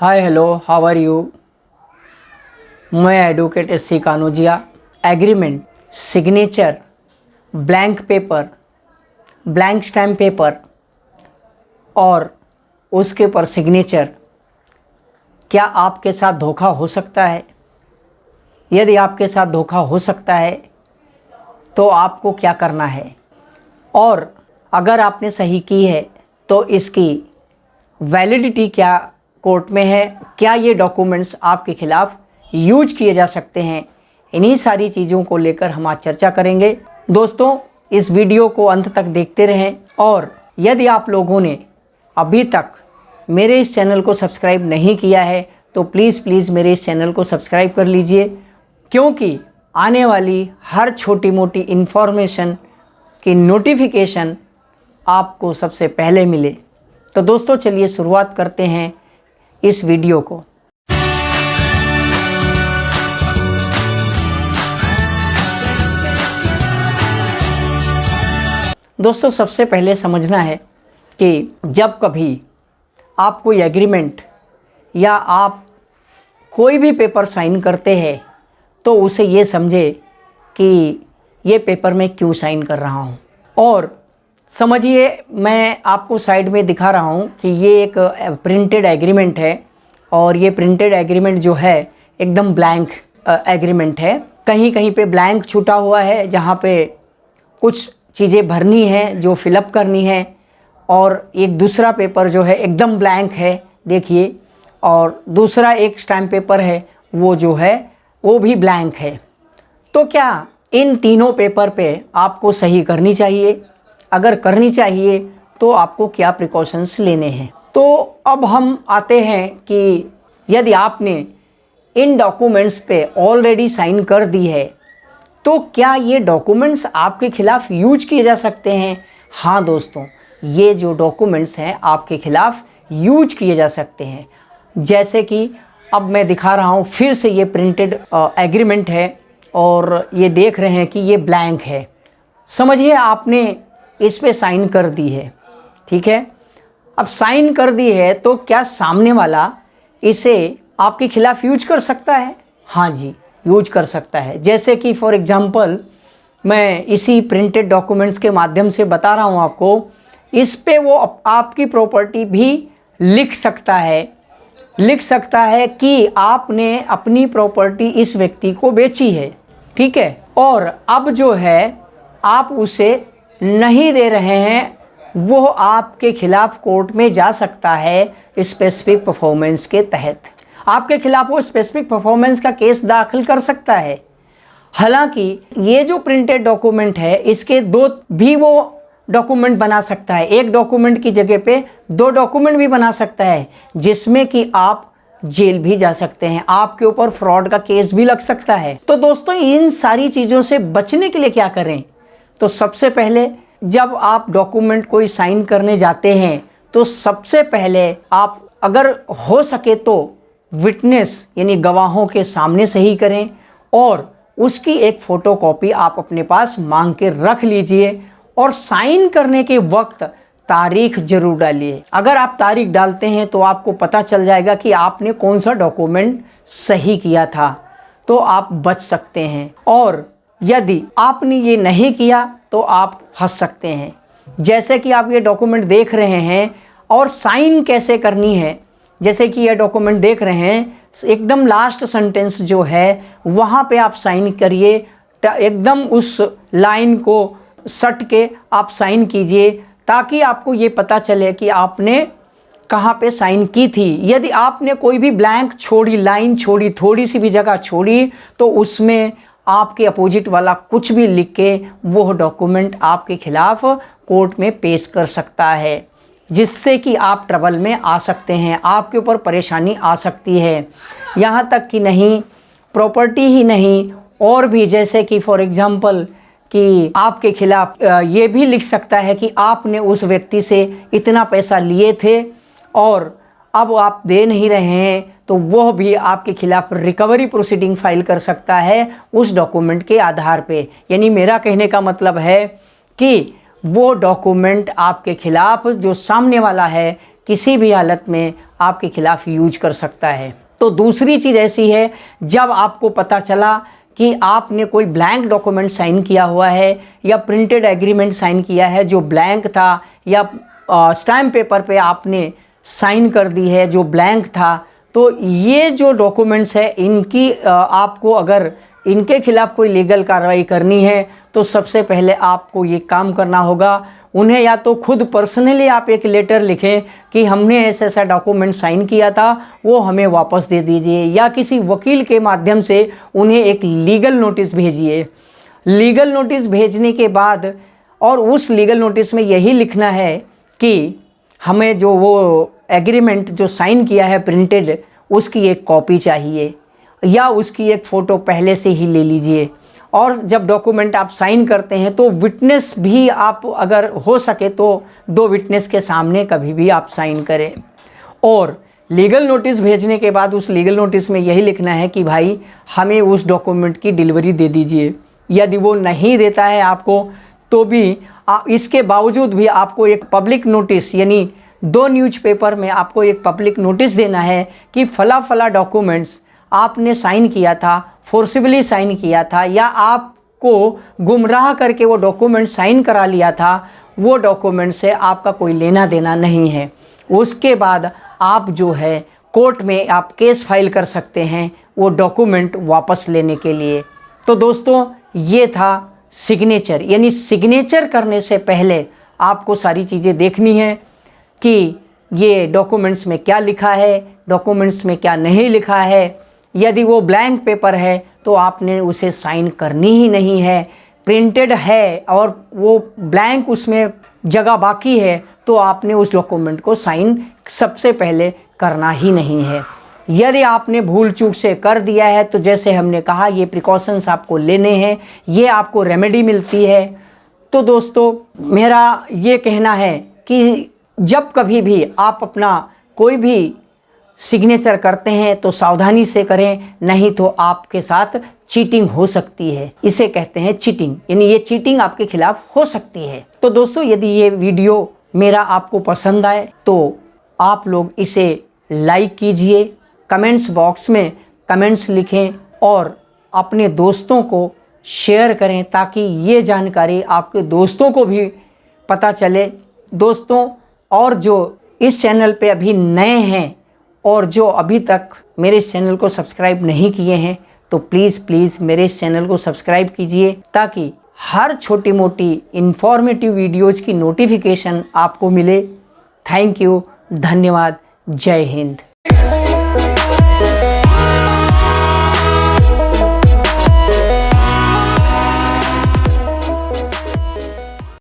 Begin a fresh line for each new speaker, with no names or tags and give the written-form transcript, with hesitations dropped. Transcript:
Hi hello how are you. मैं advocate S C Kanojia. Agreement, signature, blank paper, blank stamp paper और उसके ऊपर signature, क्या आपके साथ धोखा हो सकता है? यदि आपके साथ धोखा हो सकता है तो आपको क्या करना है, और अगर आपने सही की है तो इसकी वैलिडिटी क्या कोर्ट में है, क्या ये डॉक्यूमेंट्स आपके खिलाफ यूज किए जा सकते हैं, इन्हीं सारी चीज़ों को लेकर हम आज चर्चा करेंगे। दोस्तों, इस वीडियो को अंत तक देखते रहें, और यदि आप लोगों ने अभी तक मेरे इस चैनल को सब्सक्राइब नहीं किया है तो प्लीज़ मेरे इस चैनल को सब्सक्राइब कर लीजिए, क्योंकि आने वाली हर छोटी मोटी इन्फॉर्मेशन की नोटिफिकेशन आपको सबसे पहले मिले। तो दोस्तों, चलिए शुरुआत करते हैं इस वीडियो को। दोस्तों, सबसे पहले समझना है कि जब कभी आप कोई एग्रीमेंट या आप कोई भी पेपर साइन करते हैं तो उसे ये समझे कि ये पेपर मैं क्यों साइन कर रहा हूँ। और समझिए, मैं आपको साइड में दिखा रहा हूँ कि ये एक प्रिंटेड एग्रीमेंट है, और ये प्रिंटेड एग्रीमेंट जो है एकदम ब्लैंक एग्रीमेंट है। कहीं कहीं पे ब्लैंक छूटा हुआ है जहाँ पे कुछ चीज़ें भरनी है, जो फिलअप करनी है, और एक दूसरा पेपर जो है एकदम ब्लैंक है, देखिए, और दूसरा एक स्टैम्प पेपर है वो जो है वो भी ब्लैंक है। तो क्या इन तीनों पेपर पे आपको सही करनी चाहिए? अगर करनी चाहिए तो आपको क्या प्रिकॉशंस लेने हैं? तो अब हम आते हैं कि यदि आपने इन डॉक्यूमेंट्स पे ऑलरेडी साइन कर दी है तो क्या ये डॉक्यूमेंट्स आपके खिलाफ यूज किए जा सकते हैं? हाँ दोस्तों, ये जो डॉक्यूमेंट्स हैं आपके खिलाफ यूज किए जा सकते हैं। जैसे कि अब मैं दिखा रहा हूँ, फिर से ये प्रिंटेड एग्रीमेंट है और ये देख रहे हैं कि ये ब्लैंक है। समझिए, आपने इस पे साइन कर दी है, ठीक है। अब साइन कर दी है तो क्या सामने वाला इसे आपके खिलाफ यूज कर सकता है? हाँ जी, यूज कर सकता है। जैसे कि फॉर एग्जांपल मैं इसी प्रिंटेड डॉक्यूमेंट्स के माध्यम से बता रहा हूँ आपको, इस पे वो आपकी प्रॉपर्टी भी लिख सकता है कि आपने अपनी प्रॉपर्टी इस व्यक्ति को बेची है, ठीक है, और अब जो है आप उसे नहीं दे रहे हैं, वो आपके खिलाफ कोर्ट में जा सकता है स्पेसिफिक परफॉर्मेंस के तहत। आपके खिलाफ वो स्पेसिफिक परफॉर्मेंस का केस दाखिल कर सकता है। हालांकि ये जो प्रिंटेड डॉक्यूमेंट है, इसके दो भी वो डॉक्यूमेंट बना सकता है। एक डॉक्यूमेंट की जगह पे दो डॉक्यूमेंट भी बना सकता है, जिसमें कि आप जेल भी जा सकते हैं, आपके ऊपर फ्रॉड का केस भी लग सकता है। तो दोस्तों, इन सारी चीज़ों से बचने के लिए क्या करें? तो सबसे पहले जब आप डॉक्यूमेंट कोई साइन करने जाते हैं तो सबसे पहले आप अगर हो सके तो विटनेस यानी गवाहों के सामने सही करें, और उसकी एक फ़ोटोकॉपी आप अपने पास मांग के रख लीजिए, और साइन करने के वक्त तारीख जरूर डालिए। अगर आप तारीख डालते हैं तो आपको पता चल जाएगा कि आपने कौन सा डॉक्यूमेंट सही किया था, तो आप बच सकते हैं। और यदि आपने ये नहीं किया तो आप फंस सकते हैं। जैसे कि आप ये डॉक्यूमेंट देख रहे हैं, और साइन कैसे करनी है, जैसे कि ये डॉक्यूमेंट देख रहे हैं, एकदम लास्ट सेंटेंस जो है वहाँ पे आप साइन करिए, एकदम उस लाइन को सट के आप साइन कीजिए, ताकि आपको ये पता चले कि आपने कहाँ पे साइन की थी। यदि आपने कोई भी ब्लैंक छोड़ी, लाइन छोड़ी, थोड़ी सी भी जगह छोड़ी, तो उसमें आपके अपोजिट वाला कुछ भी लिख के वो डॉक्यूमेंट आपके खिलाफ कोर्ट में पेश कर सकता है, जिससे कि आप ट्रबल में आ सकते हैं, आपके ऊपर परेशानी आ सकती है। यहाँ तक कि नहीं, प्रॉपर्टी ही नहीं, और भी, जैसे कि फॉर एग्जांपल कि आपके खिलाफ ये भी लिख सकता है कि आपने उस व्यक्ति से इतना पैसा लिए थे और अब आप दे नहीं रहे हैं, तो वह भी आपके खिलाफ रिकवरी प्रोसीडिंग फाइल कर सकता है उस डॉक्यूमेंट के आधार पे। यानी मेरा कहने का मतलब है कि वो डॉक्यूमेंट आपके खिलाफ जो सामने वाला है किसी भी हालत में आपके खिलाफ यूज कर सकता है। तो दूसरी चीज़ ऐसी है, जब आपको पता चला कि आपने कोई ब्लैंक डॉक्यूमेंट साइन किया हुआ है या प्रिंटेड एग्रीमेंट साइन किया है जो ब्लैंक था, या स्टैम्प पेपर पे आपने साइन कर दी है जो ब्लैंक था, तो ये जो डॉक्यूमेंट्स है इनकी आपको अगर इनके खिलाफ कोई लीगल कार्रवाई करनी है तो सबसे पहले आपको ये काम करना होगा, उन्हें या तो खुद पर्सनली आप एक लेटर लिखें कि हमने ऐसा ऐसा डॉक्यूमेंट साइन किया था, वो हमें वापस दे दीजिए, या किसी वकील के माध्यम से उन्हें एक लीगल नोटिस भेजिए। लीगल नोटिस भेजने के बाद, और उस लीगल नोटिस में यही लिखना है कि हमें जो वो एग्रीमेंट जो साइन किया है प्रिंटेड, उसकी एक कॉपी चाहिए या उसकी एक फ़ोटो पहले से ही ले लीजिए। और जब डॉक्यूमेंट आप साइन करते हैं तो विटनेस भी आप अगर हो सके तो 2 विटनेस के सामने कभी भी आप साइन करें। और लीगल नोटिस भेजने के बाद उस लीगल नोटिस में यही लिखना है कि भाई हमें उस डॉक्यूमेंट की डिलीवरी दे दीजिए। यदि वो नहीं देता है आपको तो भी इसके बावजूद भी आपको एक पब्लिक नोटिस, यानी 2 न्यूज़पेपर में आपको एक पब्लिक नोटिस देना है कि फला फला डॉक्यूमेंट्स आपने साइन किया था, फोर्सिबली साइन किया था, या आपको गुमराह करके वो डॉक्यूमेंट साइन करा लिया था, वो डॉक्यूमेंट से आपका कोई लेना देना नहीं है। उसके बाद आप जो है कोर्ट में आप केस फाइल कर सकते हैं वो डॉक्यूमेंट वापस लेने के लिए। तो दोस्तों ये था सिग्नेचर, यानी सिग्नेचर करने से पहले आपको सारी चीज़ें देखनी है कि ये डॉक्यूमेंट्स में क्या लिखा है, डॉक्यूमेंट्स में क्या नहीं लिखा है। यदि वो ब्लैंक पेपर है तो आपने उसे साइन करनी ही नहीं है। प्रिंटेड है और वो ब्लैंक उसमें जगह बाकी है तो आपने उस डॉक्यूमेंट को साइन सबसे पहले करना ही नहीं है। यदि आपने भूल चूक से कर दिया है तो जैसे हमने कहा ये प्रिकॉशंस आपको लेने हैं, ये आपको रेमेडी मिलती है। तो दोस्तों मेरा ये कहना है कि जब कभी भी आप अपना कोई भी सिग्नेचर करते हैं तो सावधानी से करें, नहीं तो आपके साथ चीटिंग हो सकती है। इसे कहते हैं चीटिंग, यानी ये चीटिंग आपके खिलाफ हो सकती है। तो दोस्तों यदि ये वीडियो मेरा आपको पसंद आए तो आप लोग इसे लाइक कीजिए, कमेंट्स बॉक्स में कमेंट्स लिखें और अपने दोस्तों को शेयर करें ताकि ये जानकारी आपके दोस्तों को भी पता चले। दोस्तों और जो इस चैनल पे अभी नए हैं और जो अभी तक मेरे इस चैनल को सब्सक्राइब नहीं किए हैं तो प्लीज़ मेरे इस चैनल को सब्सक्राइब कीजिए ताकि हर छोटी मोटी इन्फॉर्मेटिव वीडियोज़ की नोटिफिकेशन आपको मिले। थैंक यू, धन्यवाद, जय हिंद।